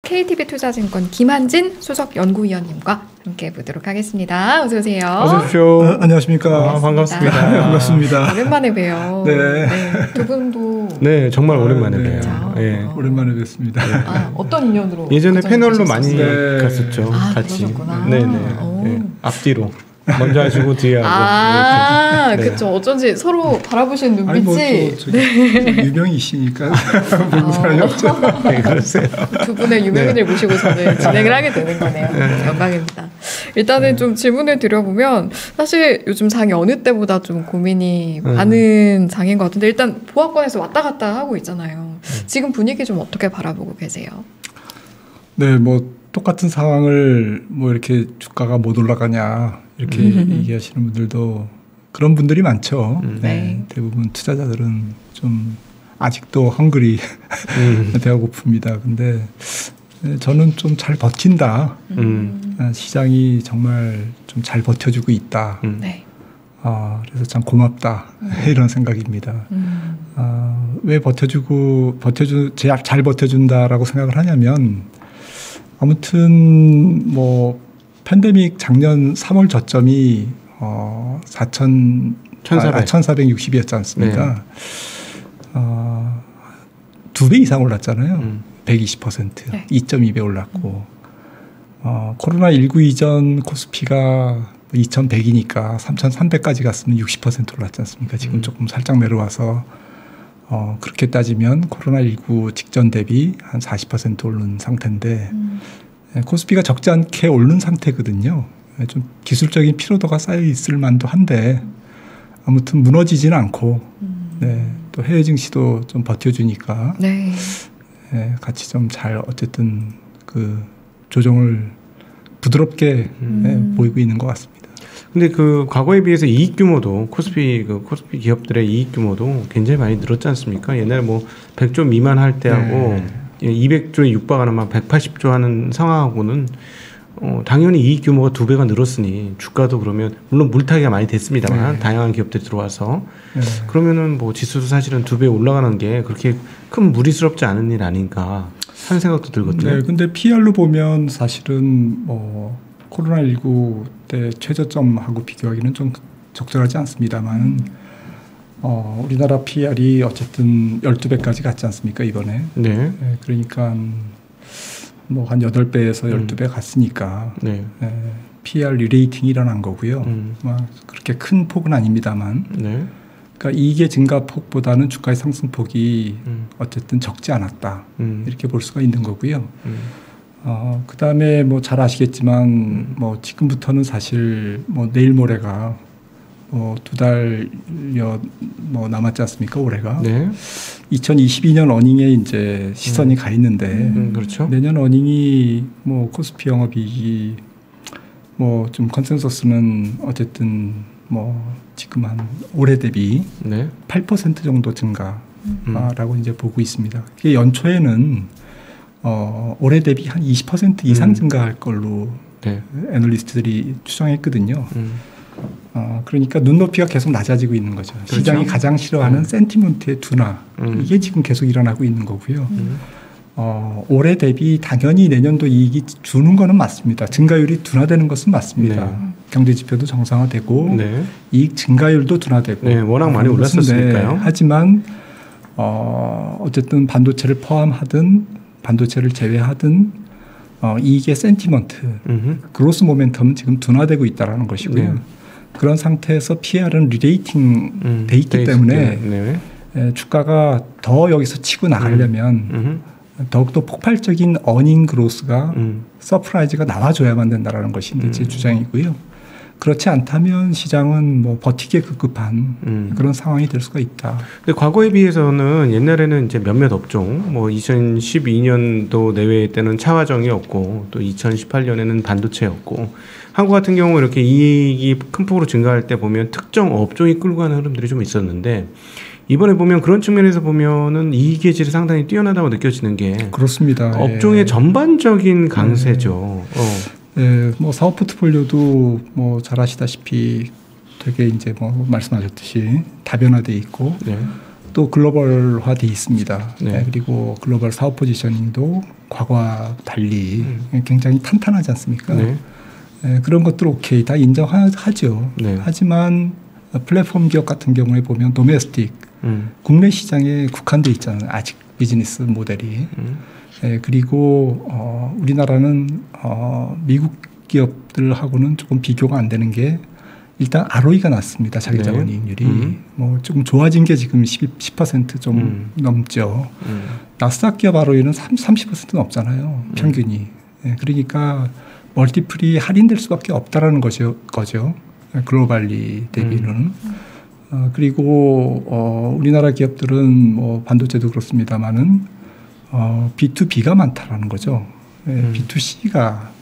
KTB투자증권 김한진 수석 연구위원님과 함께 보도록 하겠습니다. 어서 오세요. 어서 오십시오. 안녕하십니까. 반갑습니다. 반갑습니다. 오랜만에 봬요. 네. 두 분도 네, 정말 오랜만에 네. 봬요. 네. 오랜만에 뵙습니다. 어떤 인연으로? 예전에 패널로 많이 네. 갔었죠. 같이. 그러셨구나. 네네. 네. 앞뒤로. 먼저 하시고 뒤에 하고. 네. 그렇죠. 어쩐지 서로 바라보시는 아니 눈빛이 유명이시니까 모르는 사람이 없죠. 네, 그러세요. 두 분의 유명인을 모시고 저는 진행을 하게 되는 거네요. 영광입니다. 일단은 좀 질문을 드려보면 사실 요즘 장이 어느 때보다 좀 고민이 많은 장인 것 같은데 일단 보합권에서 왔다 갔다 하고 있잖아요. 지금 분위기 좀 어떻게 바라보고 계세요? 네, 뭐 똑같은 상황을 뭐 이렇게 주가가 못 올라가냐 이렇게 얘기하시는 분들도 그런 분들이 많죠. 네. 대부분 투자자들은 좀 아직도 헝그리 배가 고픕니다. 근데 저는 좀 잘 버틴다. 시장이 정말 좀 잘 버텨주고 있다. 네. 그래서 참 고맙다. 이런 생각입니다. 왜 잘 버텨준다라고 생각을 하냐면 아무튼 뭐 팬데믹 작년 3월 저점이 1460이었지 않습니까? 네. 2배 이상 올랐잖아요. 120%. 네. 2.2배 올랐고 코로나19 이전 코스피가 2100이니까 3300까지 갔으면 60% 올랐지 않습니까? 지금 조금 살짝 내려와서 그렇게 따지면 코로나19 직전 대비 한 40% 오른 상태인데 코스피가 적지 않게 오른 상태거든요. 좀 기술적인 피로도가 쌓여 있을 만도 한데 아무튼 무너지지는 않고 네, 또 해외 증시도 좀 버텨주니까 네. 네, 같이 좀 잘 어쨌든 그 조정을 부드럽게 보이고 있는 것 같습니다. 근데 그 과거에 비해서 이익 규모도 코스피 기업들의 이익 규모도 굉장히 많이 늘었지 않습니까? 옛날에 뭐 100조 미만 할 때하고 200조에 육박하는 막 180조 하는 상황하고는 당연히 이익 규모가 2배가 늘었으니 주가도 그러면 물론 물타기가 많이 됐습니다만 다양한 기업들이 들어와서 그러면은 뭐 지수도 사실은 2배 올라가는 게 그렇게 큰 무리스럽지 않은 일 아닌가 하는 생각도 들거든요. 네, 근데 PR로 보면 사실은 뭐 코로나19 때 최저점하고 비교하기는 좀 적절하지 않습니다만 우리나라 PR이 어쨌든 12배까지 갔지 않습니까 이번에. 네. 네, 그러니까 뭐 한 8배에서 12배 갔으니까 네. 네, PR 리레이팅이 일어난 거고요. 그렇게 큰 폭은 아닙니다만 네. 그러니까 이익의 증가폭보다는 주가의 상승폭이 어쨌든 적지 않았다. 이렇게 볼 수가 있는 거고요. 그다음에 뭐 잘 아시겠지만 뭐 지금부터는 사실 뭐 내일 모레가 뭐 2달여 뭐 남았지 않습니까 올해가. 네. 2022년 어닝에 이제 시선이 가 있는데 그렇죠. 내년 어닝이 뭐 코스피 영업이익이 뭐 좀 컨센서스는 어쨌든 뭐 지금 한 올해 대비 8% 정도 증가라고 이제 보고 있습니다. 이게 연초에는 올해 대비 한 20% 이상 증가할 걸로 애널리스트들이 추정했거든요. 그러니까 눈높이가 계속 낮아지고 있는 거죠. 그렇죠? 시장이 가장 싫어하는 센티먼트의 둔화. 이게 지금 계속 일어나고 있는 거고요. 올해 대비 당연히 내년도 이익이 주는 거는 맞습니다. 증가율이 둔화되는 것은 맞습니다. 경제지표도 정상화되고 이익 증가율도 둔화되고 워낙 많이 올랐었으니까요. 하지만 어쨌든 반도체를 포함하든 반도체를 제외하든 이익의 센티먼트, 그로스 모멘텀은 지금 둔화되고 있다는 것이고요. 그런 상태에서 PR은 리레이팅 돼 있기 때문에 주가가 더 여기서 치고 나가려면 더욱더 폭발적인 어닝 그로스가 서프라이즈가 나와줘야만 된다는 것이 제 주장이고요. 그렇지 않다면 시장은 뭐 버티기에 급급한 그런 상황이 될 수가 있다. 근데 과거에 비해서는 옛날에는 이제 몇몇 업종, 뭐 2012년도 내외 때는 차화정이었고 또 2018년에는 반도체였고 한국 같은 경우 이렇게 이익이 큰 폭으로 증가할 때 보면 특정 업종이 끌고 가는 흐름들이 좀 있었는데 이번에 보면 그런 측면에서 보면은 이익의 질이 상당히 뛰어나다고 느껴지는 게 그렇습니다. 업종의 전반적인 강세죠. 네, 뭐 사업 포트폴리오도 뭐 잘 아시다시피 되게 이제 뭐 말씀하셨듯이 다변화돼 있고 또 글로벌화돼 있습니다. 네. 그리고 글로벌 사업 포지셔닝도 과거와 달리 굉장히 탄탄하지 않습니까? 네. 그런 것들 오케이 다 인정하죠. 네. 하지만 플랫폼 기업 같은 경우에 보면 도메스틱 국내 시장에 국한돼 있잖아요. 아직 비즈니스 모델이. 그리고 우리나라는 미국 기업들하고는 조금 비교가 안 되는 게 일단 ROE가 낮습니다. 자기 자본 이익률이. 뭐 조금 좋아진 게 지금 10% 좀 넘죠. 나스닥 기업 ROE는 30%는 없잖아요. 평균이. 그러니까 멀티플이 할인될 수밖에 없다라는 거죠. 글로벌리 대비는. 그리고 우리나라 기업들은 뭐 반도체도 그렇습니다만은 B2B가 많다라는 거죠. B2C가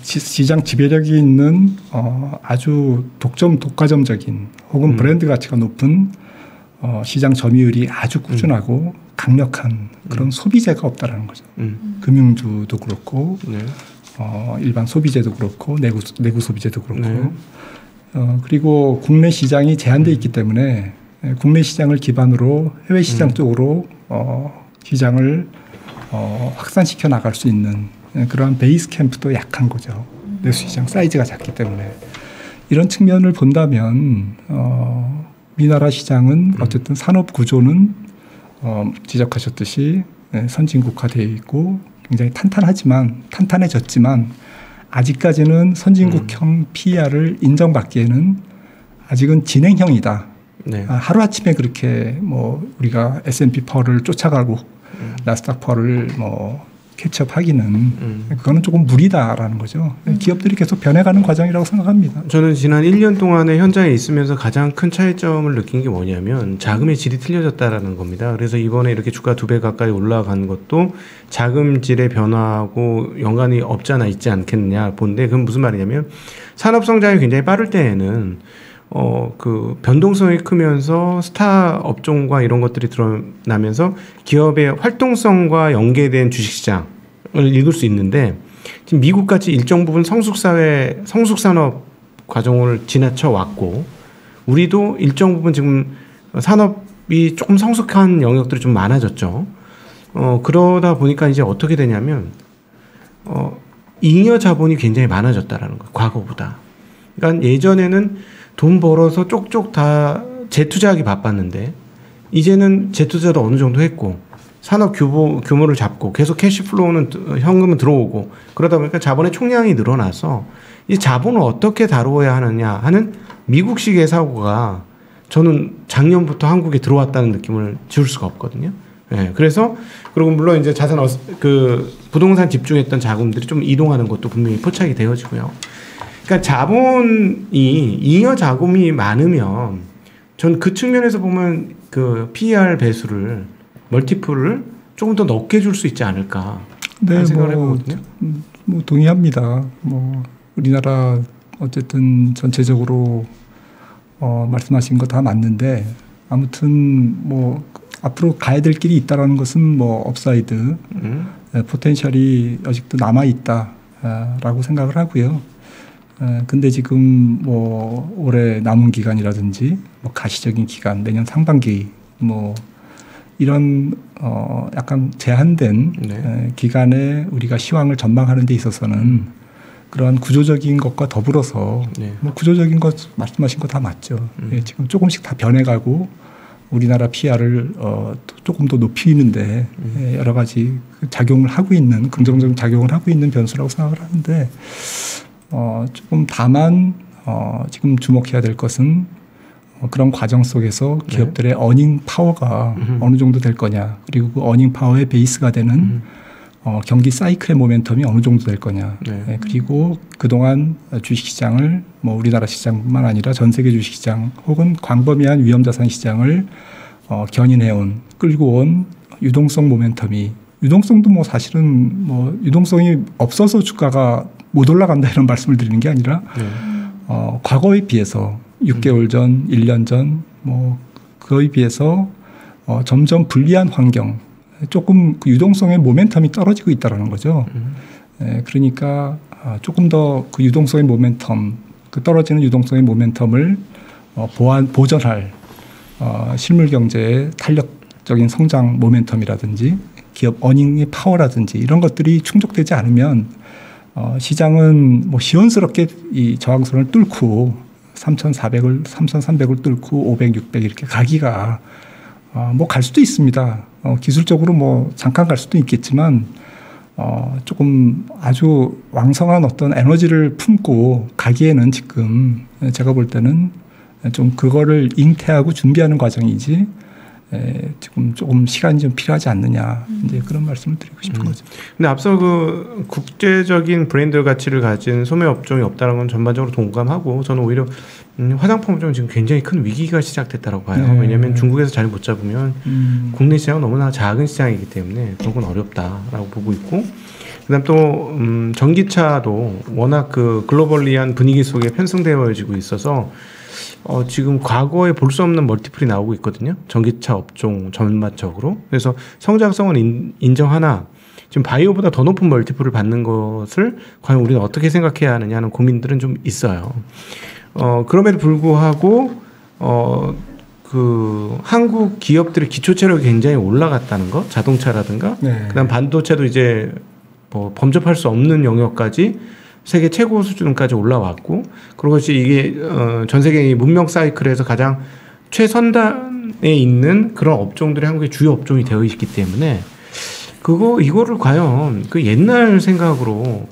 시장 지배력이 있는 아주 독과점적인 혹은 브랜드 가치가 높은 시장 점유율이 아주 꾸준하고 강력한 그런 소비재가 없다라는 거죠. 금융주도 그렇고 네. 일반 소비재도 그렇고 내구 소비재도 그렇고 네. 그리고 국내 시장이 제한돼 있기 때문에 국내 시장을 기반으로 해외 시장 쪽으로 시장을 확산시켜 나갈 수 있는 그러한 베이스 캠프도 약한 거죠. 내수 시장 사이즈가 작기 때문에 이런 측면을 본다면 우리나라 시장은 어쨌든 산업 구조는 지적하셨듯이 선진국화되어 있고 굉장히 탄탄해졌지만 아직까지는 선진국형 PER을 인정받기에는 아직은 진행형이다. 네. 하루아침에 그렇게 뭐 우리가 S&P 퍼를 쫓아가고 나스닥 퍼를 뭐 캐치업하기는 그거는 조금 무리다라는 거죠. 기업들이 계속 변해가는 과정이라고 생각합니다. 저는 지난 1년 동안에 현장에 있으면서 가장 큰 차이점을 느낀 게 뭐냐면 자금의 질이 틀려졌다라는 겁니다. 그래서 이번에 이렇게 주가 2배 가까이 올라간 것도 자금 질의 변화하고 연관이 없잖아 있지 않겠느냐 본데 그건 무슨 말이냐면 산업 성장이 굉장히 빠를 때에는 그 변동성이 크면서 스타 업종과 이런 것들이 드러나면서 기업의 활동성과 연계된 주식시장을 읽을 수 있는데 지금 미국같이 일정 부분 성숙산업 과정을 지나쳐 왔고 우리도 일정 부분 지금 산업이 조금 성숙한 영역들이 좀 많아졌죠. 그러다 보니까 이제 어떻게 되냐면 잉여 자본이 굉장히 많아졌다라는 거예요. 과거보다. 그러니까 예전에는 돈 벌어서 쪽쪽 다 재투자하기 바빴는데 이제는 재투자도 어느 정도 했고 산업 규모를 잡고 계속 캐시플로우는 현금은 들어오고 그러다 보니까 자본의 총량이 늘어나서 이 자본을 어떻게 다루어야 하느냐 하는 미국식의 사고가 저는 작년부터 한국에 들어왔다는 느낌을 지울 수가 없거든요. 네, 그래서 그리고 물론 이제 그 부동산 집중했던 자금들이 좀 이동하는 것도 분명히 포착이 되어지고요. 그러니까 자본이 잉여 자금이 많으면 전 그 측면에서 보면 그 PER 배수를 멀티플을 조금 더 높게 줄 수 있지 않을까 하는 생각을 해보거든요. 뭐 동의합니다. 뭐 우리나라 어쨌든 전체적으로 말씀하신 거 다 맞는데 아무튼 뭐 앞으로 가야 될 길이 있다라는 것은 뭐 업사이드 포텐셜이 아직도 남아 있다라고 생각을 하고요. 근데 지금 뭐 올해 남은 기간이라든지 뭐 가시적인 기간 내년 상반기 뭐 이런 약간 제한된 기간에 우리가 시황을 전망하는 데 있어서는 그러한 구조적인 것과 더불어서 뭐 구조적인 것 말씀하신 거 다 맞죠. 지금 조금씩 다 변해가고 우리나라 PER을 조금 더 높이는데 여러 가지 작용을 하고 있는 긍정적인 작용을 하고 있는 변수라고 생각을 하는데 조금 다만 지금 주목해야 될 것은 그런 과정 속에서 기업들의 어닝 파워가 어느 정도 될 거냐 그리고 그 어닝 파워의 베이스가 되는 경기 사이클의 모멘텀이 어느 정도 될 거냐 그리고 그동안 주식시장을 뭐 우리나라 시장뿐만 아니라 전 세계 주식시장 혹은 광범위한 위험자산 시장을 견인해온 끌고 온 유동성 모멘텀이 유동성도 뭐 사실은 뭐 유동성이 없어서 주가가 못 올라간다 이런 말씀을 드리는 게 아니라 과거에 비해서 6개월 전, 1년 전 뭐 그거에 비해서 점점 불리한 환경 조금 그 유동성의 모멘텀이 떨어지고 있다라는 거죠. 그러니까 조금 더 그 유동성의 모멘텀 그 떨어지는 유동성의 모멘텀을 보전할 실물 경제의 탄력적인 성장 모멘텀이라든지 기업 어닝의 파워라든지 이런 것들이 충족되지 않으면 시장은 뭐 시원스럽게 이 저항선을 뚫고 3,300을 뚫고 500, 600 이렇게 가기가 뭐 갈 수도 있습니다. 기술적으로 뭐 잠깐 갈 수도 있겠지만 조금 아주 왕성한 어떤 에너지를 품고 가기에는 지금 제가 볼 때는 좀 그거를 잉태하고 준비하는 과정이지 지금 조금 시간이 좀 필요하지 않느냐 이제 그런 말씀을 드리고 싶은 거죠. 근데 앞서 그 국제적인 브랜드 가치를 가진 소매 업종이 없다는 건 전반적으로 동감하고 저는 오히려 화장품 업종은 지금 굉장히 큰 위기가 시작됐다고 봐요. 네. 왜냐하면 중국에서 자리 못 잡으면 국내 시장은 너무나 작은 시장이기 때문에 그런 건 어렵다라고 보고 있고 그다음 또 전기차도 워낙 그 글로벌리한 분위기 속에 편승되어지고 있어서 지금 과거에 볼 수 없는 멀티플이 나오고 있거든요. 전기차 업종 전반적으로. 그래서 성장성은 인정하나 지금 바이오보다 더 높은 멀티플을 받는 것을 과연 우리는 어떻게 생각해야 하느냐 하는 고민들은 좀 있어요. 그럼에도 불구하고 그 한국 기업들의 기초 체력이 굉장히 올라갔다는 거, 자동차라든가, 네. 그다음 반도체도 이제 뭐 범접할 수 없는 영역까지 세계 최고 수준까지 올라왔고, 그것이 이게 전 세계 문명 사이클에서 가장 최선단에 있는 그런 업종들이 한국의 주요 업종이 되어 있기 때문에 이거를 과연 그 옛날 생각으로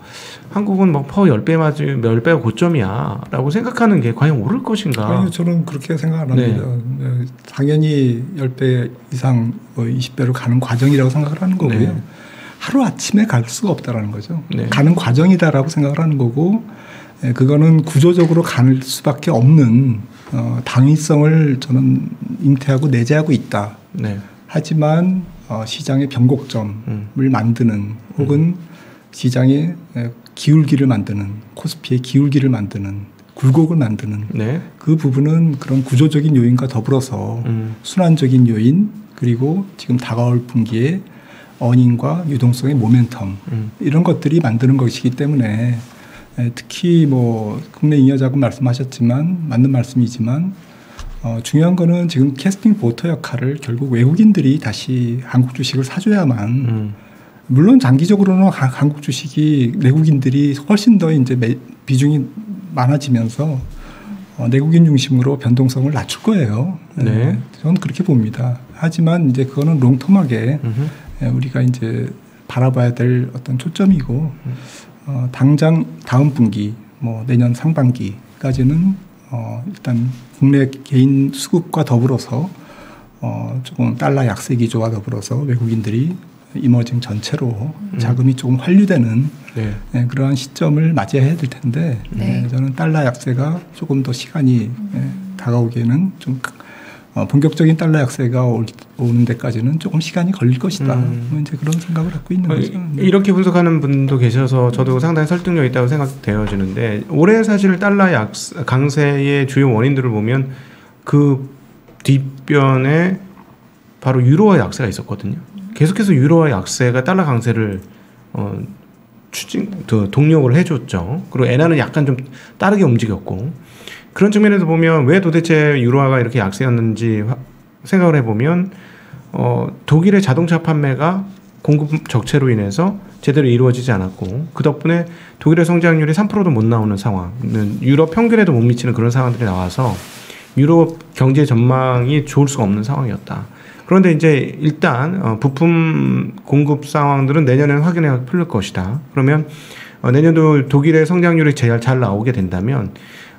한국은 뭐 퍼 10배 맞으면 10배가 고점이야라고 생각하는 게 과연 옳을 것인가? 아니요, 저는 그렇게 생각 안 합니다. 네. 당연히 10배 이상 20배로 가는 과정이라고 생각을 하는 거고요. 네. 하루아침에 갈 수가 없다라는 거죠. 네. 가는 과정이다라고 생각을 하는 거고 그거는 구조적으로 갈 수밖에 없는 당위성을 저는 잉태하고 내재하고 있다. 네. 하지만 시장의 변곡점을 만드는 혹은 시장의 기울기를 만드는 코스피의 기울기를 만드는 굴곡을 만드는 네. 그 부분은 그런 구조적인 요인과 더불어서 순환적인 요인 그리고 지금 다가올 분기에 어닝과 유동성의 모멘텀 이런 것들이 만드는 것이기 때문에 특히 뭐 국내 잉여자금 말씀하셨지만 맞는 말씀이지만 중요한 거는 지금 캐스팅 보터 역할을 결국 외국인들이 다시 한국 주식을 사줘야만 물론 장기적으로는 한국 주식이 내국인들이 훨씬 더 이제 비중이 많아지면서 내국인 중심으로 변동성을 낮출 거예요. 네. 저는 그렇게 봅니다. 하지만 이제 그거는 롱텀하게 우리가 이제 바라봐야 될 어떤 초점이고 당장 다음 분기 뭐 내년 상반기까지는 일단 국내 개인 수급과 더불어서 조금 달러 약세 기조와 더불어서 외국인들이 이머징 전체로 자금이 조금 환류되는 네. 그러한 시점을 맞이해야 될 텐데 네. 저는 달러 약세가 조금 더 시간이 다가오기에는 좀 본격적인 달러 약세가 오는 데까지는 조금 시간이 걸릴 것이다. 이제 그런 생각을 갖고 있는 거죠. 네. 이렇게 분석하는 분도 계셔서 저도 상당히 설득력 있다고 생각되어지는데 올해 사실 달러 강세의 주요 원인들을 보면 그 뒷변에 바로 유로화 약세가 있었거든요. 계속해서 유로화 약세가 달러 강세를 동력을 해줬죠. 그리고 엔화는 약간 좀 다르게 움직였고 그런 측면에서 보면 왜 도대체 유로화가 이렇게 약세였는지 생각을 해보면 독일의 자동차 판매가 공급 적체로 인해서 제대로 이루어지지 않았고 그 덕분에 독일의 성장률이 3%도 못 나오는 상황, 유럽 평균에도 못 미치는 그런 상황들이 나와서 유럽 경제 전망이 좋을 수가 없는 상황이었다. 그런데 이제 일단 부품 공급 상황들은 내년에는 확연하게 풀릴 것이다. 그러면 내년도 독일의 성장률이 제일 잘 나오게 된다면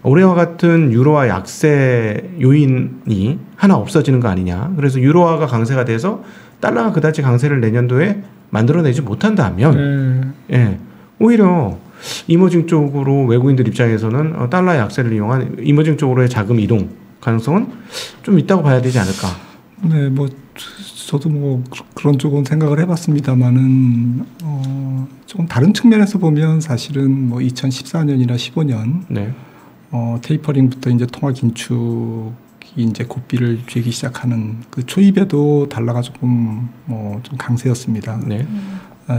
올해와 같은 유로화 약세 요인이 하나 없어지는 거 아니냐. 그래서 유로화가 강세가 돼서 달러가 그다지 강세를 내년도에 만들어내지 못한다면 예, 오히려 이머징 쪽으로 외국인들 입장에서는 달러 약세를 이용한 이머징 쪽으로의 자금 이동 가능성은 좀 있다고 봐야 되지 않을까. 네, 뭐 저도 뭐 그런 쪽은 생각을 해봤습니다만은 조금 다른 측면에서 보면 사실은 뭐 2014년이나 15년 네. 테이퍼링부터 이제 통화 긴축이 이제 고삐를 쥐기 시작하는 그 초입에도 달러가 조금 좀 강세였습니다. 네.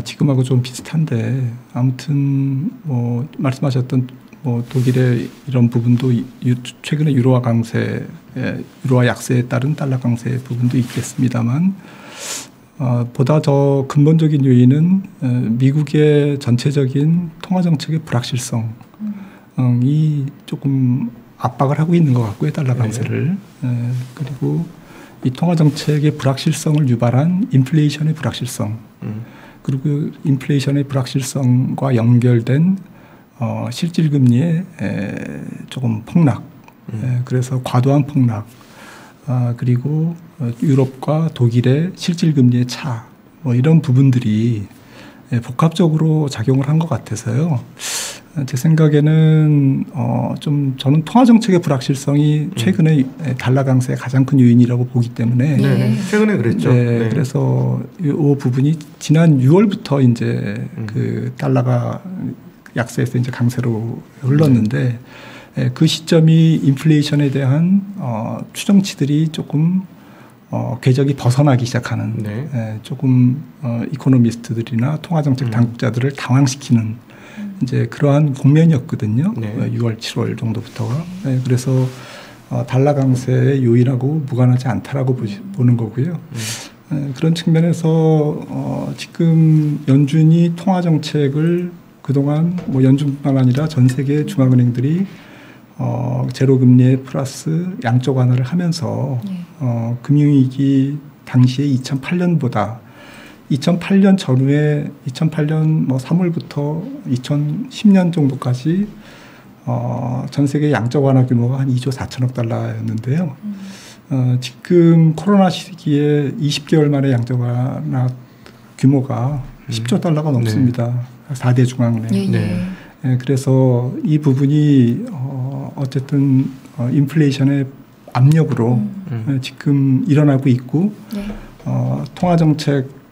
지금하고 좀 비슷한데 아무튼 뭐 말씀하셨던 뭐 독일의 이런 부분도 최근에 유로화 강세, 유로화 약세에 따른 달러 강세 부분도 있겠습니다만 보다 더 근본적인 요인은 미국의 전체적인 통화 정책의 불확실성이 조금 압박을 하고 있는 것 같고요, 달러 강세를. 그리고 이 통화 정책의 불확실성을 유발한 인플레이션의 불확실성, 그리고 인플레이션의 불확실성과 연결된 실질 금리의 조금 폭락, 그래서 과도한 폭락, 그리고 유럽과 독일의 실질 금리의 차, 뭐 이런 부분들이 복합적으로 작용을 한 것 같아서요. 제 생각에는 좀 저는 통화 정책의 불확실성이 최근에 달러 강세의 가장 큰 요인이라고 보기 때문에 최근에 그랬죠. 네. 그래서 이 부분이 지난 6월부터 이제 그 달러가 약세에서 이제 강세로 흘렀는데 그 시점이 인플레이션에 대한 추정치들이 조금 궤적이 벗어나기 시작하는 조금 이코노미스트들이나 통화정책 당국자들을 당황시키는 이제 그러한 국면이었거든요. 6월, 7월 정도부터가. 그래서 달러 강세의 요인하고 무관하지 않다라고 보는 거고요. 그런 측면에서 지금 연준이 통화정책을 그동안 뭐 연준뿐만 아니라 전 세계 중앙은행들이 제로금리에 플러스 양적 완화를 하면서 금융위기 당시에 2008년보다 2008년 전후에 2008년 뭐 3월부터 2010년 정도까지 전 세계 양적 완화 규모가 한 2조 4천억 달러였는데요. 지금 코로나 시기에 20개월 만에 양적 완화 규모가 10조 달러가 넘습니다. 4대 중앙은행. 그래서 이 부분이 어쨌든 인플레이션의 압력으로 지금 일어나고 있고 통화정책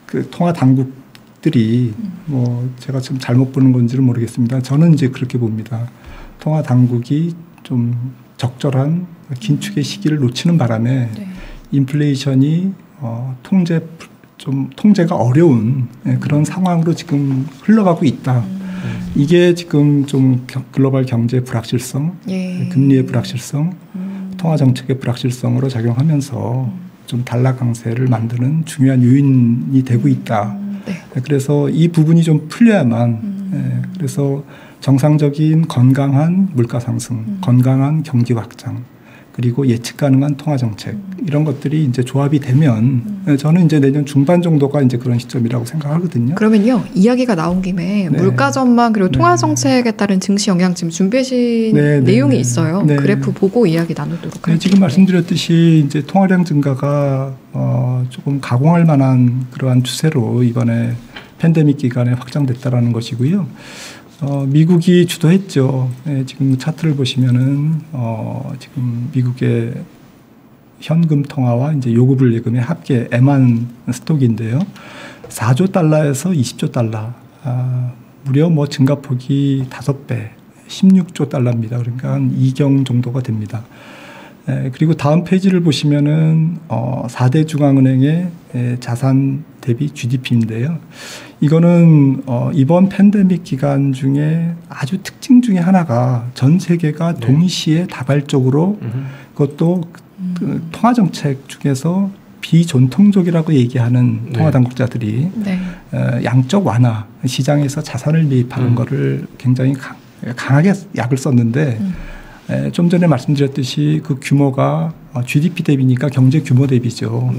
그 통화 당국들이 뭐 제가 지금 잘못 보는 건지는 모르겠습니다. 저는 이제 그렇게 봅니다. 통화 당국이 좀 적절한 긴축의 시기를 놓치는 바람에 인플레이션이 통제가 어려운 그런 상황으로 지금 흘러가고 있다. 이게 지금 좀 글로벌 경제의 불확실성, 금리의 불확실성, 통화 정책의 불확실성으로 작용하면서 좀 달러 강세를 만드는 중요한 요인이 되고 있다. 그래서 이 부분이 좀 풀려야만 그래서 정상적인 건강한 물가 상승, 건강한 경기 확장, 그리고 예측 가능한 통화 정책 이런 것들이 이제 조합이 되면 저는 이제 내년 중반 정도가 이제 그런 시점이라고 생각하거든요. 그러면요, 이야기가 나온 김에 물가 전망 그리고 통화 정책에 따른 증시 영향 지금 준비하신 내용이 있어요. 그래프 보고 이야기 나누도록 할게요. 지금 말씀드렸듯이 이제 통화량 증가가 조금 가공할 만한 그러한 추세로 이번에 팬데믹 기간에 확장됐다라는 것이고요. 미국이 주도했죠. 지금 차트를 보시면은 지금 미국의 현금 통화와 이제 요구불 예금의 합계 애만 스톡인데요. 4조 달러에서 20조 달러, 무려 뭐 증가폭이 5배, 16조 달러입니다. 그러니까 한 2경 정도가 됩니다. 그리고 다음 페이지를 보시면은 4대 중앙은행의 자산 대비 GDP인데요. 이거는 이번 팬데믹 기간 중에 아주 특징 중에 하나가 전 세계가 동시에 다발적으로 그것도 그 통화 정책 중에서 비전통적이라고 얘기하는 통화 당국자들이 양적 완화, 시장에서 자산을 매입하는 거를 굉장히 강하게 약을 썼는데 좀 전에 말씀드렸듯이 그 규모가 GDP 대비니까 경제 규모 대비죠.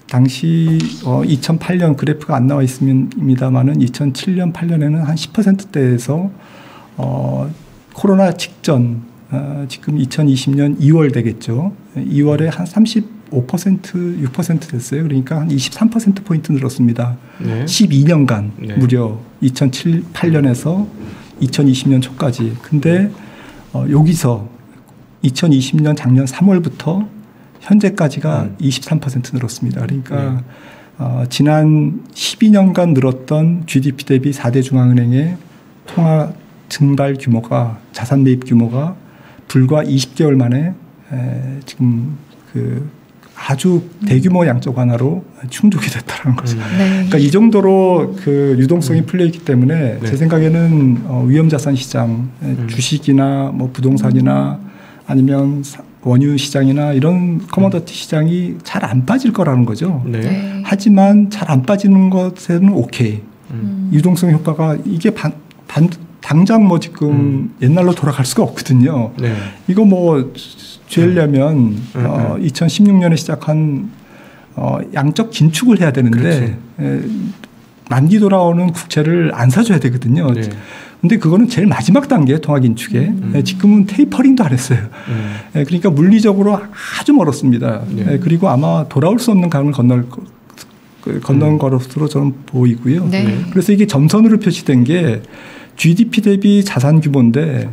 당시 2008년 그래프가 안 나와 있습니다만은 2007년 8년에는 한 10%대에서 코로나 직전 지금 2020년 2월 되겠죠. 2월에 한 35%, 6% 됐어요. 그러니까 한 23%포인트 늘었습니다. 12년간 무려 2007, 8년에서 2020년 초까지. 근데 여기서 2020년 작년 3월부터 현재까지가 23% 늘었습니다. 그러니까 지난 12년간 늘었던 GDP 대비 4대 중앙은행의 통화 증발 규모가, 자산 매입 규모가 불과 20개월 만에 지금 그 아주 대규모 양적 완화로 충족이 됐다는 거죠. 네. 그러니까 이 정도로 그 유동성이 풀려 있기 때문에 제 생각에는 위험자산 시장, 주식이나 뭐 부동산이나 아니면 원유 시장이나 이런 커머더티 시장이 잘 안 빠질 거라는 거죠. 네. 하지만 잘 안 빠지는 것에는 오케이. 유동성 효과가 이게 당장 뭐 지금 옛날로 돌아갈 수가 없거든요. 네. 이거 뭐 죄려면 2016년에 시작한 양적 긴축을 해야 되는데 만기 돌아오는 국채를 안 사줘야 되거든요. 네. 근데 그거는 제일 마지막 단계 통화 긴축에 지금은 테이퍼링도 안 했어요. 그러니까 물리적으로 아주 멀었습니다. 그리고 아마 돌아올 수 없는 강을 건넌 것으로 저는 보이고요. 네. 그래서 이게 점선으로 표시된 게 GDP 대비 자산 규모인데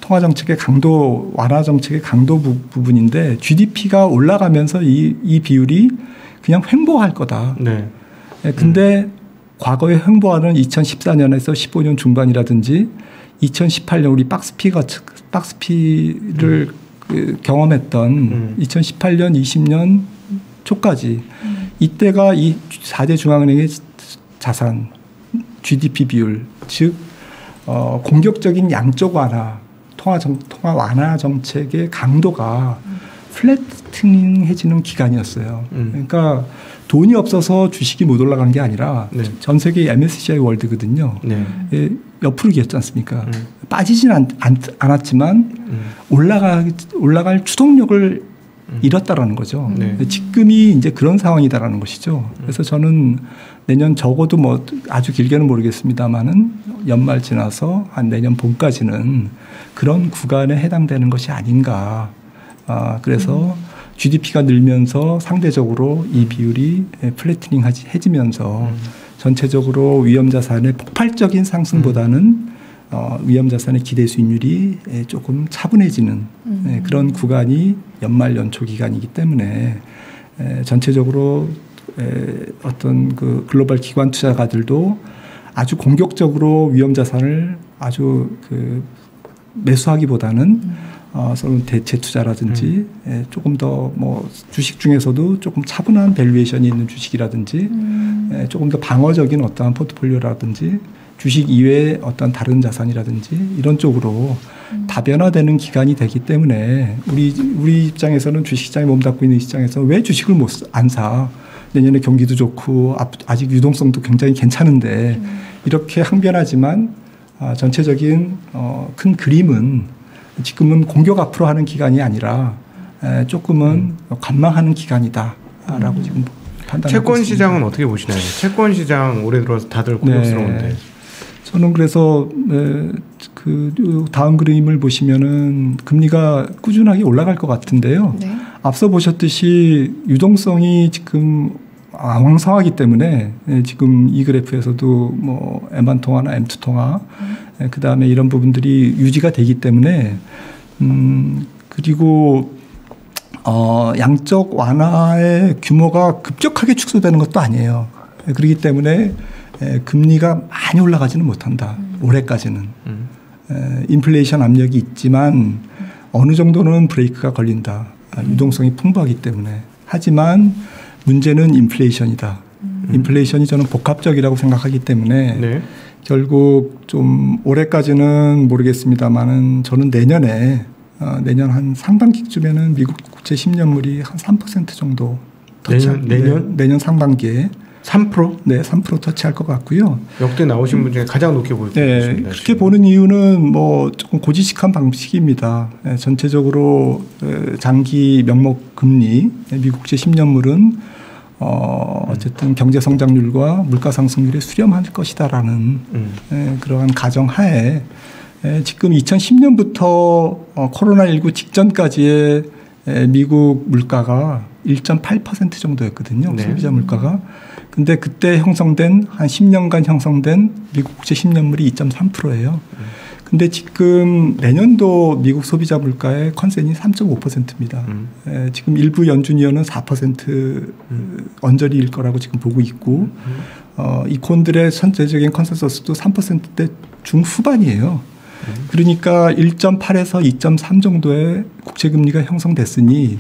통화 정책의 강도 완화 정책의 강도 부분인데 GDP가 올라가면서 이 비율이 그냥 횡보할 거다. 네. 근데 과거의 횡보하는 2014년에서 15년 중반이라든지 2018년 우리 박스피를 경험했던 2018년 20년 초까지 이때가 이 4대 중앙은행의 자산 GDP 비율 즉 공격적인 양적 완화 통화 완화 정책의 강도가 플래트닝해지는 기간이었어요. 그러니까 돈이 없어서 주식이 못 올라간 게 아니라 전 세계 MSCI 월드거든요. 옆으로 기었지 않습니까? 빠지진 않았지만 올라갈 추동력을 잃었다라는 거죠. 지금이 이제 그런 상황이다라는 것이죠. 그래서 저는 내년 적어도 뭐 아주 길게는 모르겠습니다만은 연말 지나서 한 내년 봄까지는 그런 구간에 해당되는 것이 아닌가. 그래서 GDP가 늘면서 상대적으로 이 비율이 플래티닝 해지면서 전체적으로 위험자산의 폭발적인 상승보다는 위험자산의 기대 수익률이 조금 차분해지는 그런 구간이 연말 연초 기간이기 때문에 전체적으로 어떤 그 글로벌 기관 투자가들도 아주 공격적으로 위험자산을 아주 그 매수하기보다는 서로 대체 투자라든지 조금 더 뭐 주식 중에서도 조금 차분한 밸류에이션이 있는 주식이라든지 조금 더 방어적인 어떠한 포트폴리오라든지 주식 이외의 어떤 다른 자산이라든지 이런 쪽으로 다변화되는 기간이 되기 때문에 우리 입장에서는 주식시장에 몸담고 있는 시장에서 왜 주식을 안 사? 내년에 경기도 좋고 아직 유동성도 굉장히 괜찮은데 이렇게 항변하지만 전체적인 큰 그림은 지금은 공격 앞으로 하는 기간이 아니라 조금은 관망하는 기간이다라고 지금 판단하고 채권 있습니다. 시장은 어떻게 보시나요? 채권 시장 올해 들어서 다들 고급스러운데. 저는 그래서 그 다음 그림을 보시면은 금리가 꾸준하게 올라갈 것 같은데요. 앞서 보셨듯이 유동성이 지금 왕성하기 때문에 지금 이 그래프에서도 뭐 M1 통화나 M2 통화 그 다음에 이런 부분들이 유지가 되기 때문에 그리고 양적 완화의 규모가 급격하게 축소되는 것도 아니에요. 그렇기 때문에 금리가 많이 올라가지는 못한다. 올해까지는. 인플레이션 압력이 있지만 어느 정도는 브레이크가 걸린다. 유동성이 풍부하기 때문에. 하지만 문제는 인플레이션이다. 인플레이션이 저는 복합적이라고 생각하기 때문에 결국 좀 올해까지는 모르겠습니다만은 저는 내년 한 상반기쯤에는 미국 국채 10년물이 한 3% 정도 내년 상반기에 3%? 네, 3% 터치할 것 같고요. 역대 나오신 분 중에 가장 높게 보였습니다. 네, 그렇게 보는 이유는 뭐 조금 고지식한 방식입니다. 전체적으로 장기 명목 금리 미국 국채 10년물은 어쨌든 경제 성장률과 물가 상승률에 수렴할 것이다라는 그러한 가정하에 지금 2010년부터 코로나19 직전까지의 미국 물가가 1.8% 정도였거든요. 소비자 물가가. 근데 그때 형성된 한 10년간 형성된 미국 국채 10년물이 2.3%예요. 근데 지금 내년도 미국 소비자 물가의 컨센이 3.5%입니다. 지금 일부 연준위원은 4% 언저리일 거라고 지금 보고 있고 이콘들의 전체적인 컨센서스도 3%대 중후반이에요. 그러니까 1.8에서 2.3 정도의 국채금리가 형성됐으니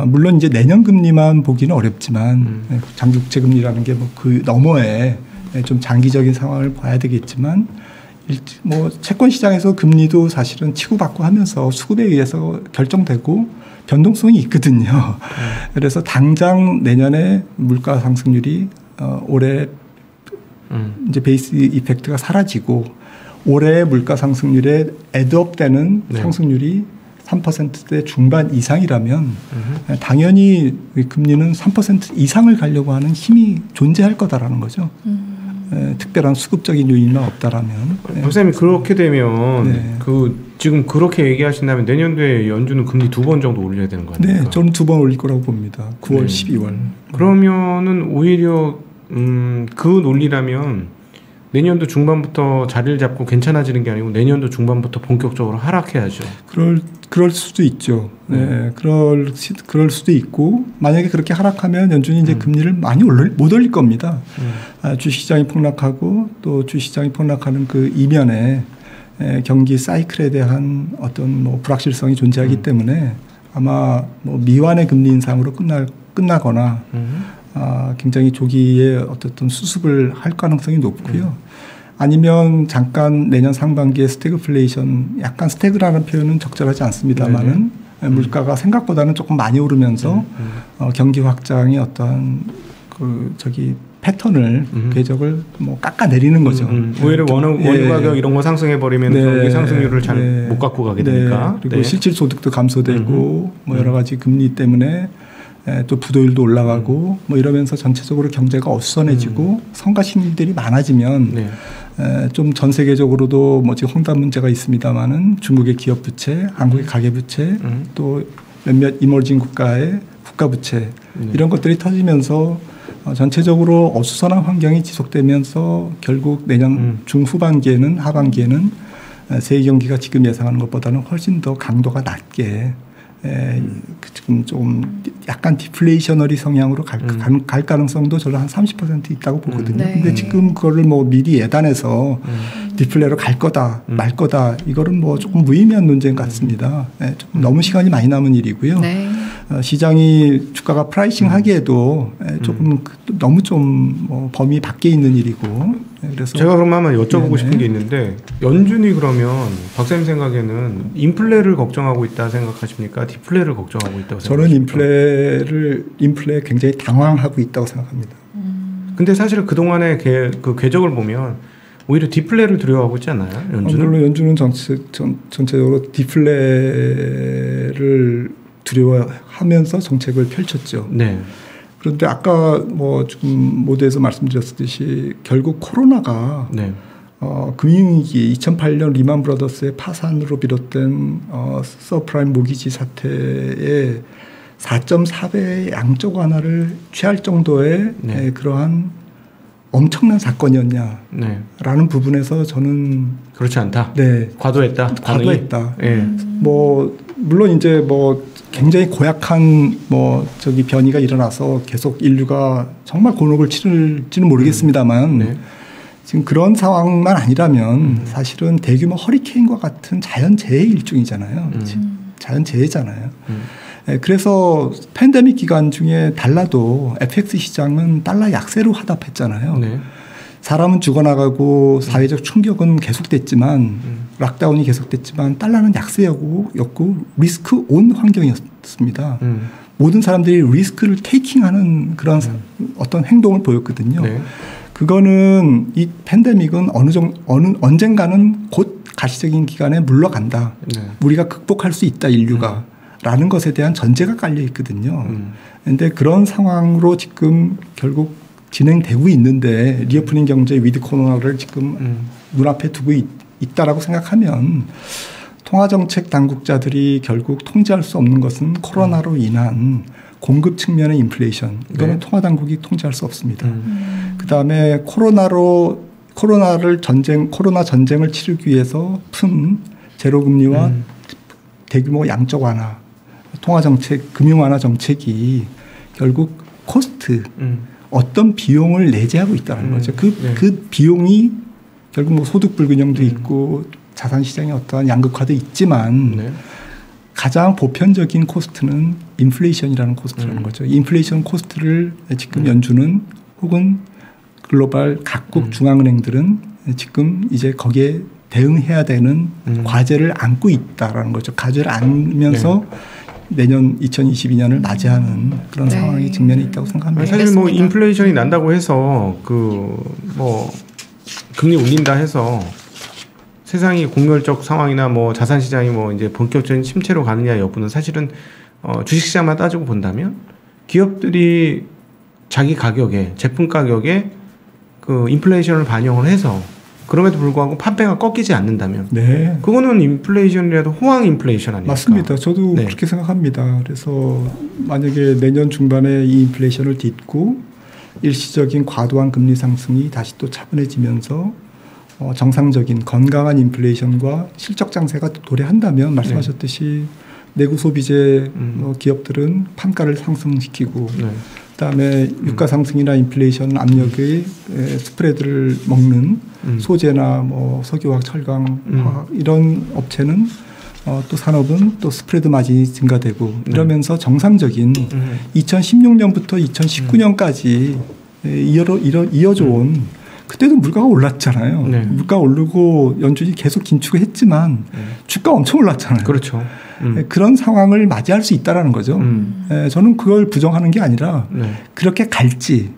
물론 이제 내년 금리만 보기는 어렵지만 장기국채 금리라는 게 뭐 그 너머에 좀 장기적인 상황을 봐야 되겠지만 뭐 채권 시장에서 금리도 사실은 치고받고 하면서 수급에 의해서 결정되고 변동성이 있거든요. 그래서 당장 내년에 물가 상승률이 올해 이제 베이스 이펙트가 사라지고 올해 물가 상승률에 애드업되는 네. 상승률이 3%대 중반 이상이라면 당연히 금리는 3% 이상을 가려고 하는 힘이 존재할 거다라는 거죠. 특별한 수급적인 요인만 없다라면. 박사님이 그렇게 되면 네. 지금 그렇게 얘기하신다면 내년도에 연준은 금리 2번 정도 올려야 되는 거 아닙니까? 네, 저는 2번 올릴 거라고 봅니다. 9월, 네. 12월. 그러면은 오히려 그 논리라면 내년도 중반부터 자리를 잡고 괜찮아지는 게 아니고 내년도 중반부터 본격적으로 하락해야죠. 그럴 수도 있죠. 네, 그럴 수도 있고 만약에 그렇게 하락하면 연준이 이제 금리를 많이 못 올릴 겁니다. 주식시장이 폭락하고 또 주식시장이 폭락하는 그 이면에 경기 사이클에 대한 어떤 뭐 불확실성이 존재하기 때문에 아마 뭐 미완의 금리 인상으로 끝나거나 굉장히 조기에 어떤 수습을 할 가능성이 높고요. 아니면 잠깐 내년 상반기에 스태그플레이션, 약간 스태그라는 표현은 적절하지 않습니다만은 물가가 생각보다는 조금 많이 오르면서 경기 확장의 어떤 패턴을 궤적을 뭐 깎아내리는 거죠. 오히려 원유 가격 이런 거 상승해 버리면 상승률을 잘 못 갖고 가게 되니까. 그리고 실질 소득도 감소되고 뭐 여러 가지 금리 때문에 또 부도율도 올라가고 뭐 이러면서 전체적으로 경제가 어수선해지고 성과 심리들이 많아지면 좀 전 세계적으로도 뭐 지금 홍단 문제가 있습니다만은 중국의 기업 부채, 한국의 가계 부채, 또 몇몇 이머징 국가의 국가 부채 이런 것들이 터지면서 전체적으로 어수선한 환경이 지속되면서 결국 내년 중후반기에는 하반기에는 세계 경기가 지금 예상하는 것보다는 훨씬 더 강도가 낮게 지금 좀 약간 디플레이셔너리 성향으로 갈 가능성도 저는 한 30% 있다고 보거든요. 근데 지금 그거를 뭐 미리 예단해서 디플레로 갈 거다, 말 거다, 이거는 뭐 조금 무의미한 논쟁 같습니다. 조금 너무 시간이 많이 남은 일이고요. 시장이 주가가 프라이싱 하기에도 조금 너무 좀 뭐 범위 밖에 있는 일이고. 그래서 제가 그럼 한번 여쭤보고 싶은 게 있는데 연준이 그러면 박사님 생각에는 인플레를 걱정하고 있다 생각하십니까? 디플레를 걱정하고 있다고 생각하십니까? 저는 인플레에 굉장히 당황하고 있다고 생각합니다. 근데 사실 그동안의 그 궤적을 보면 오히려 디플레를 두려워하고 있지 않나요? 연준은? 물론 연준은 전체적으로 디플레를 두려워하면서 정책을 펼쳤죠. 네. 그런데 아까 뭐 지금 모두에서 말씀드렸듯이 결국 코로나가 금융위기 2008년 리만 브라더스의 파산으로 비롯된 서프라임 모기지 사태의 4.4배의 양적 완화를 취할 정도의 그러한 엄청난 사건이었냐라는 부분에서 저는 그렇지 않다. 과도했다. 과도했다. 뭐 물론 이제 뭐 굉장히 고약한 변이가 일어나서 계속 인류가 정말 곤혹을 치를지는 모르겠습니다만 지금 그런 상황만 아니라면 사실은 대규모 허리케인과 같은 자연재해 일종이잖아요. 자연재해잖아요. 그래서 팬데믹 기간 중에 달러도 FX 시장은 달러 약세로 화답했잖아요. 사람은 죽어나가고 사회적 충격은 계속됐지만 락다운이 계속됐지만 달러는 약세였고 리스크 온 환경이었습니다. 모든 사람들이 리스크를 테이킹하는 그런 어떤 행동을 보였거든요. 그거는 이 팬데믹은 언젠가는 곧 가시적인 기간에 물러간다. 우리가 극복할 수 있다 인류가. 라는 것에 대한 전제가 깔려 있거든요. 그런데 그런 상황으로 지금 결국 진행되고 있는데 리오프닝 경제 위드 코로나를 지금 눈앞에 두고 있다라고 생각하면 통화정책 당국자들이 결국 통제할 수 없는 것은 코로나로 인한 공급 측면의 인플레이션. 이거는 통화당국이 통제할 수 없습니다. 그다음에 코로나 전쟁을 치르기 위해서 푼 제로금리와 대규모 양적 완화, 통화정책, 금융완화 정책이 결국 코스트, 어떤 비용을 내재하고 있다는 거죠. 그 비용이 결국 뭐 소득 불균형도 있고 자산시장의 어떠한 양극화도 있지만 가장 보편적인 코스트는 인플레이션이라는 코스트라는 거죠. 인플레이션 코스트를 지금 연준은 혹은 글로벌 각국 중앙은행들은 지금 이제 거기에 대응해야 되는 과제를 안고 있다라는 거죠. 과제를 안면서 내년 2022년을 맞이하는 그런 상황이 직면에 있다고 생각합니다. 사실 뭐 인플레이션이 난다고 해서 그 뭐 금리 올린다 해서 세상이 공멸적 상황이나 뭐 자산 시장이 뭐 이제 본격적인 침체로 가느냐 여부는 사실은 주식시장만 따지고 본다면 기업들이 자기 가격에 제품 가격에 그 인플레이션을 반영을 해서 그럼에도 불구하고 판매가 꺾이지 않는다면 네. 그거는 인플레이션이라도 호황 인플레이션 아닙니까? 맞습니다. 저도 그렇게 생각합니다. 그래서 만약에 내년 중반에 이 인플레이션을 딛고 일시적인 과도한 금리 상승이 다시 또 차분해지면서 정상적인 건강한 인플레이션과 실적 장세가 도래한다면 말씀하셨듯이 내구 소비재 기업들은 판가를 상승시키고 그다음에 유가 상승이나 인플레이션 압력의 스프레드를 먹는 소재나 뭐 석유화학, 철강, 화학 이런 업체는 또 산업은 또 스프레드 마진이 증가되고 이러면서 정상적인 2016년부터 2019년까지 이어져 온 그때도 물가가 올랐잖아요. 물가 오르고 연준이 계속 긴축을 했지만 주가 엄청 올랐잖아요. 그렇죠. 그런 상황을 맞이할 수 있다라는 거죠. 저는 그걸 부정하는 게 아니라 그렇게 갈지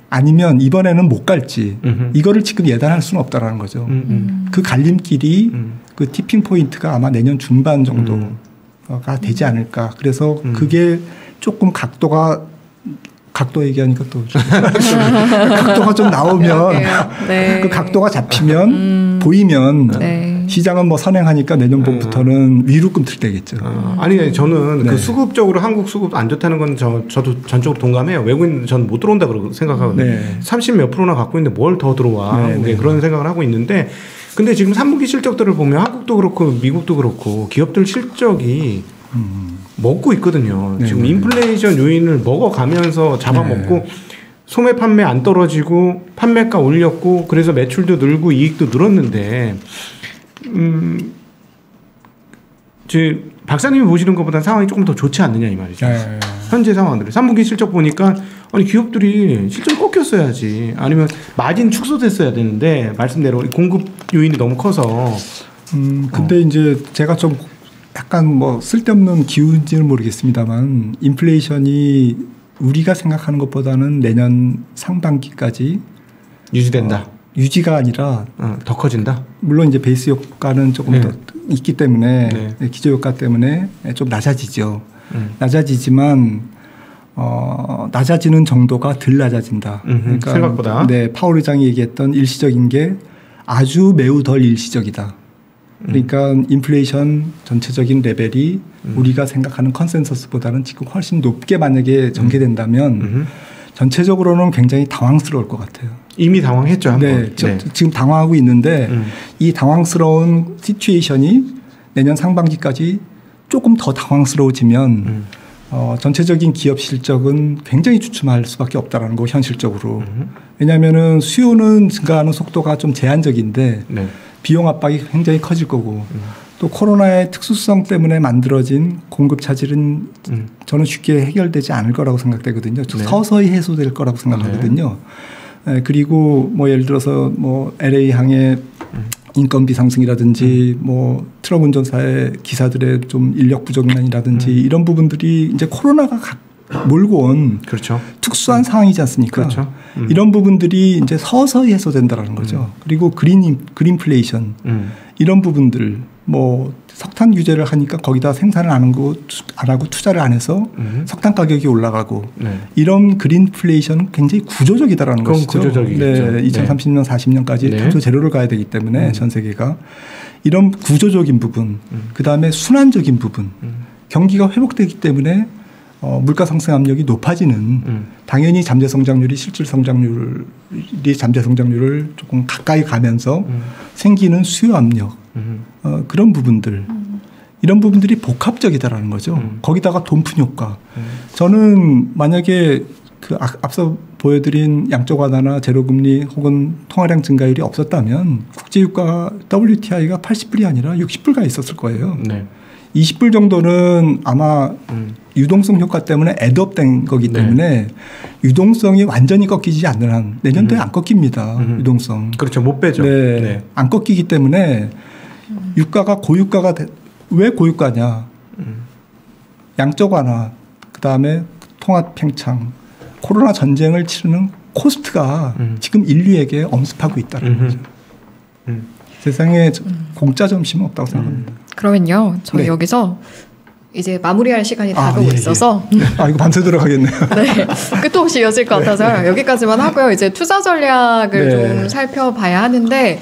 아니면 이번에는 못 갈지 이거를 지금 예단할 수는 없다라는 거죠. 그 갈림길이 그 티핑 포인트가 아마 내년 중반 정도가 되지 않을까. 그래서 그게 조금 각도 얘기하니까 또 각도가 좀 나오면 그 각도가 잡히면 보이면 시장은 뭐 선행하니까 내년 봄부터는 위로 꿈틀대겠죠. 아니 저는 그 수급적으로 한국 수급 안 좋다는 건 저도 전적으로 동감해요. 외국인 전 못 들어온다 그러고 생각하거든요. 30몇 %나 갖고 있는데 뭘 더 들어와 그런 생각을 하고 있는데 근데 지금 3분기 실적들을 보면 한국도 그렇고 미국도 그렇고 기업들 실적이 먹고 있거든요. 지금 인플레이션 요인을 먹어가면서 잡아먹고 소매 판매 안 떨어지고 판매가 올렸고 그래서 매출도 늘고 이익도 늘었는데 박사님이 보시는 것보다 상황이 조금 더 좋지 않느냐 이 말이죠. 현재 상황들이 3분기 실적 보니까 아니 기업들이 실적이 꺾였어야지 아니면 마진 축소됐어야 되는데 말씀대로 공급 요인이 너무 커서 근데 이제 제가 좀 약간 뭐 쓸데없는 기운지는 모르겠습니다만 인플레이션이 우리가 생각하는 것보다는 내년 상반기까지 유지된다. 유지가 아니라 더 커진다. 물론 이제 베이스 효과는 조금 더 있기 때문에 기저 효과 때문에 좀 낮아지죠. 낮아지지만 낮아지는 정도가 덜 낮아진다. 그러니까 생각보다. 파월 의장이 얘기했던 일시적인 게 아주 매우 덜 일시적이다. 그러니까 인플레이션 전체적인 레벨이 우리가 생각하는 컨센서스보다는 지금 훨씬 높게 만약에 전개된다면 전체적으로는 굉장히 당황스러울 것 같아요. 이미 당황했죠. 한번. 지금 당황하고 있는데 이 당황스러운 시츄에이션이 내년 상반기까지 조금 더 당황스러워지면 전체적인 기업 실적은 굉장히 주춤할 수밖에 없다는 거 현실적으로. 왜냐하면은 수요는 증가하는 속도가 좀 제한적인데 비용 압박이 굉장히 커질 거고 또 코로나의 특수성 때문에 만들어진 공급 차질은 저는 쉽게 해결되지 않을 거라고 생각되거든요. 서서히 해소될 거라고 생각하거든요. 그리고 뭐 예를 들어서 뭐 LA 항의 인건비 상승이라든지 뭐 트럭 운전사의 기사들의 좀 인력 부족난이라든지 이런 부분들이 이제 코로나가 몰고 온 특수한 상황이지 않습니까? 이런 부분들이 이제 서서히 해소된다라는 거죠. 그리고 그린플레이션 이런 부분들 뭐 석탄 규제를 하니까 거기다 생산을 안 하고 투자를 안 해서 석탄 가격이 올라가고 이런 그린플레이션은 굉장히 구조적이다라는 것이죠. 구조적이겠죠. 2030년 40년까지 탄소 제로를 가야 되기 때문에 전 세계가 이런 구조적인 부분 그다음에 순환적인 부분 경기가 회복되기 때문에 물가 상승 압력이 높아지는 당연히 잠재 성장률이 실질 성장률이 잠재 성장률을 조금 가까이 가면서 생기는 수요 압력 그런 부분들 이런 부분들이 복합적이다라는 거죠. 거기다가 돈푼 효과. 저는 만약에 그 앞서 보여드린 양적 완화나 제로금리 혹은 통화량 증가율이 없었다면 국제유가 WTI가 80불이 아니라 60불 가 있었을 거예요. 20불 정도는 아마 유동성 효과 때문에 애드업된 거기 때문에 유동성이 완전히 꺾이지 않는 한 내년도에 안 꺾입니다. 유동성. 그렇죠. 못 빼죠. 네. 네. 안 꺾이기 때문에 유가가 고유가가 왜 고유가냐. 양적 완화, 그다음에 통합 팽창, 코로나 전쟁을 치르는 코스트가 지금 인류에게 엄습하고 있다는 거죠. 세상에 공짜 점심은 없다고 생각합니다. 그러면요, 저희 여기서 이제 마무리할 시간이 다가오고 있어서 이거 밤새 들어가겠네요. 네, 끝도 없이 이어질 것 같아서 여기까지만 하고요. 이제 투자 전략을 좀 살펴봐야 하는데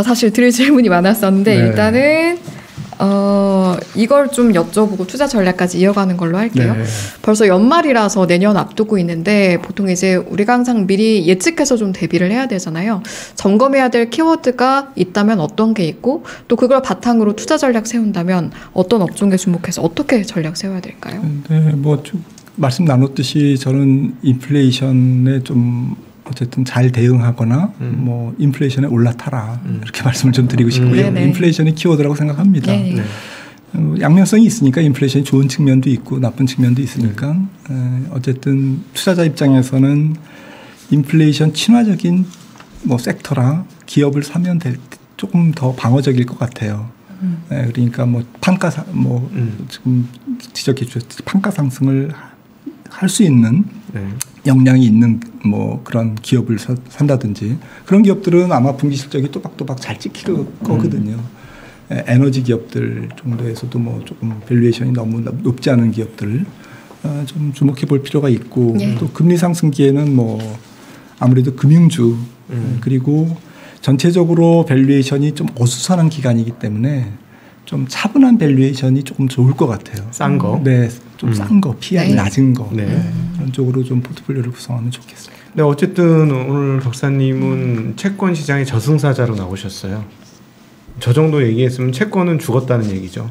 사실 드릴 질문이 많았었는데 일단은 이걸 좀 여쭤보고 투자 전략까지 이어가는 걸로 할게요. 벌써 연말이라서 내년 앞두고 있는데 보통 이제 우리가 항상 미리 예측해서 좀 대비를 해야 되잖아요. 점검해야 될 키워드가 있다면 어떤 게 있고 또 그걸 바탕으로 투자 전략 세운다면 어떤 업종에 주목해서 어떻게 전략 세워야 될까요? 네, 뭐 좀 말씀 나눴듯이 저는 인플레이션에 좀 어쨌든 잘 대응하거나 뭐 인플레이션에 올라타라 이렇게 말씀을 좀 드리고 싶고요. 인플레이션이 키워드라고 생각합니다. 양면성이 있으니까 인플레이션이 좋은 측면도 있고 나쁜 측면도 있으니까 어쨌든 투자자 입장에서는 인플레이션 친화적인 뭐 섹터라 기업을 사면 조금 더 방어적일 것 같아요. 그러니까 뭐 지금 지적해 주셨듯이 판가 상승을 할 수 있는 역량이 있는 뭐 그런 기업을 산다든지 그런 기업들은 아마 분기 실적이 또박또박 잘 찍힐 거거든요. 에너지 기업들 정도에서도 뭐 조금 밸류에이션이 너무 높지 않은 기업들 좀 주목해 볼 필요가 있고 또 금리 상승기에는 뭐 아무래도 금융주 그리고 전체적으로 밸류에이션이 좀 어수선한 기간이기 때문에 좀 차분한 밸류에이션이 조금 좋을 것 같아요. 싼 거? 네, 좀 싼 거, PR이 낮은 거 그런 쪽으로 좀 포트폴리오를 구성하면 좋겠습니다. 네, 어쨌든 오늘 박사님은 채권 시장의 저승사자로 나오셨어요. 저 정도 얘기했으면 채권은 죽었다는 얘기죠.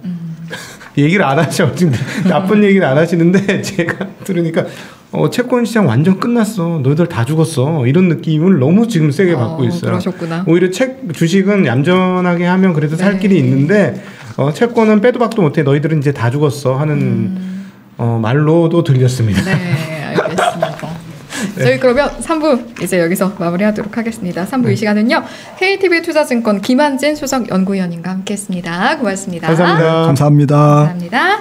얘기를 안 하셔. 지금 나쁜 얘기를 안 하시는데 제가 들으니까 채권 시장 완전 끝났어. 너희들 다 죽었어. 이런 느낌을 너무 지금 세게 받고 있어요. 그러셨구나. 오히려 주식은 얌전하게 하면 그래도 살 길이 있는데 채권은 빼도 박도 못해. 너희들은 이제 다 죽었어 하는 말로도 들렸습니다. 네, 알겠습니다. 저희 그러면 3부 이제 여기서 마무리하도록 하겠습니다. 3부 이 시간은요. KTB 투자증권 김한진 수석연구위원님과 함께했습니다. 고맙습니다. 감사합니다. 감사합니다. 감사합니다.